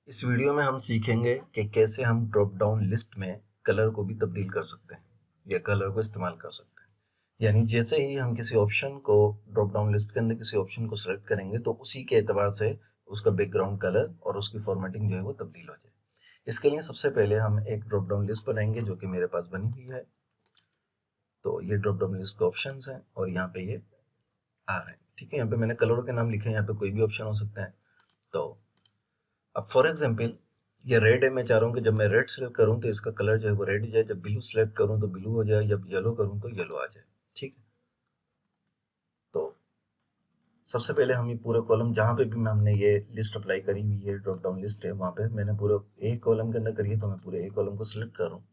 इस वीडियो में हम सीखेंगे कि कैसे हम ड्रॉप डाउन लिस्ट में कलर को भी तब्दील कर सकते हैं या कलर को इस्तेमाल कर सकते हैं। यानी जैसे ही हम किसी ऑप्शन को ड्रॉप डाउन लिस्ट के अंदर किसी ऑप्शन को सेलेक्ट करेंगे तो उसी के एतबार से उसका बैकग्राउंड कलर और उसकी फॉर्मेटिंग जो है वो तब्दील हो जाए। इसके लिए सबसे पहले हम एक ड्रॉप डाउन लिस्ट बनाएंगे जो कि मेरे पास बनी हुई है। तो ये ड्रॉप डाउन लिस्ट के ऑप्शन हैं और यहाँ पे ये आ रहे हैं। ठीक है, यहाँ पे मैंने कलरों के नाम लिखे हैं, यहाँ पे कोई भी ऑप्शन हो सकता है। तो अब फॉर एग्जाम्पल ये रेड है, मैं चाह रहा हूँ कि जब मैं रेड सेलेक्ट करूँ तो इसका कलर जो है वो रेड हो जाए, जब ब्लू सेलेक्ट करूँ तो ब्लू हो जाए, जब येलो करूँ तो येलो आ जाए। ठीक है, तो सबसे पहले हम ये पूरा कॉलम जहाँ पे भी हमने ये लिस्ट अप्लाई करी हुई है, ड्रॉप डाउन लिस्ट है, वहाँ पे मैंने पूरा एक कॉलम के अंदर करी है तो मैं पूरे एक कॉलम को सिलेक्ट कर रहा हूँ।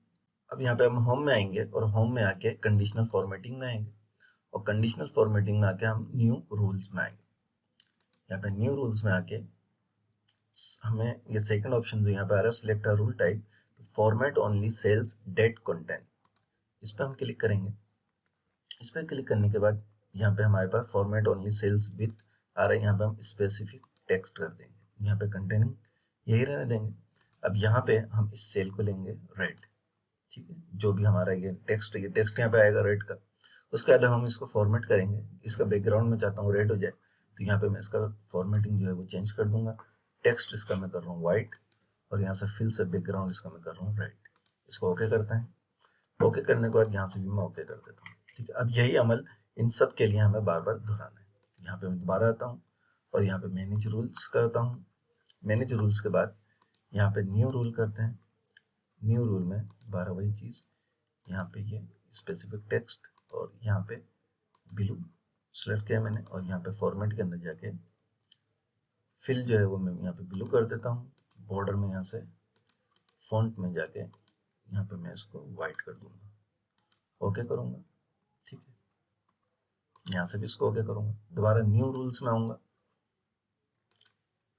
अब यहाँ पे हम होम में आएंगे और होम में आके कंडीशनल फॉर्मेटिंग में आएंगे और कंडीशनल फॉर्मेटिंग में आके हम न्यू रूल्स में आएंगे। यहाँ पे न्यू रूल्स में आके हमें ये सेकंड ऑप्शन जो यहाँ पे आ रहा है, select a rule type, format only cells that content, इस पर हम क्लिक करेंगे। इस पर क्लिक करने के बाद यहाँ पे हमारे पास फॉर्मेट ओनली सेल्स विथ आ रहा है, यहाँ पे हम स्पेसिफिक टेक्स्ट कर देंगे, यहाँ पे कंटेनिंग यही रहने देंगे। अब यहाँ पे हम इस सेल को लेंगे रेड। ठीक है, जो भी हमारा ये टेक्स्ट यहाँ पे आएगा रेड का, उसके बाद हम इसको फॉर्मेट करेंगे। इसका बैकग्राउंड में चाहता हूँ रेड हो जाए तो यहाँ पे मैं इसका फॉर्मेटिंग जो है वो चेंज कर दूंगा। टेक्स्ट इसका मैं कर रहा हूँ व्हाइट और यहाँ से फिल से बैकग्राउंड इसका मैं कर रहा हूँ रेड। इसको ओके करते हैं। ओके करने के बाद यहाँ से भी मैं ओके कर देता हूँ। ठीक है, अब यही अमल इन सब के लिए हमें बार बार दोहराना है। यहाँ पे मैं दोबारा आता हूँ और यहाँ पे मैनेज रूल्स करता हूँ। मैनेज रूल्स के बाद यहाँ पे न्यू रूल करते हैं। न्यू रूल में दोबारा वही चीज़, यहाँ पे ये स्पेसिफिक टेक्स्ट और यहाँ पे ब्लू सेलेक्ट किया मैंने और यहाँ पे फॉर्मेट के अंदर जाके फिल जो है वो मैं यहाँ पे ब्लू कर देता हूँ। बॉर्डर में यहाँ से फॉन्ट में जाके यहाँ पे मैं इसको वाइट कर दूंगा, ओके करूँगा। ठीक है, यहाँ से भी इसको ओके करूँगा, दोबारा न्यू रूल्स में आऊँगा,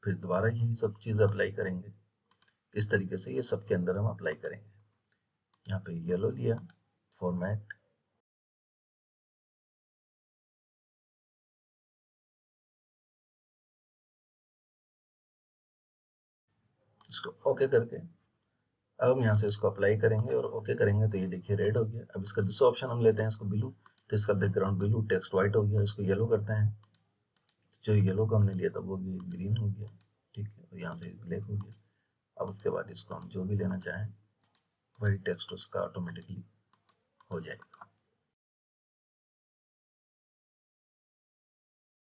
फिर दोबारा यही सब चीज़ अप्लाई करेंगे। इस तरीके से ये सब के अंदर हम अप्लाई करेंगे। यहाँ पे येलो लिया, फॉर्मेट, इसको ओके करके अब हम यहाँ से इसको अप्लाई करेंगे और ओके करेंगे तो ये देखिए रेड हो गया। अब इसका दूसरा ऑप्शन हम लेते हैं, इसको ब्लू, तो इसका बैकग्राउंड ब्लू, टेक्स्ट व्हाइट हो गया। इसको येलो करते हैं, जो येलो का हमने लिया था वो ग्रीन हो गया। ठीक है, और यहाँ से ब्लैक हो गया। अब उसके बाद इसको हम जो भी लेना चाहें वही टेक्स्ट उसका ऑटोमेटिकली हो जाएगा।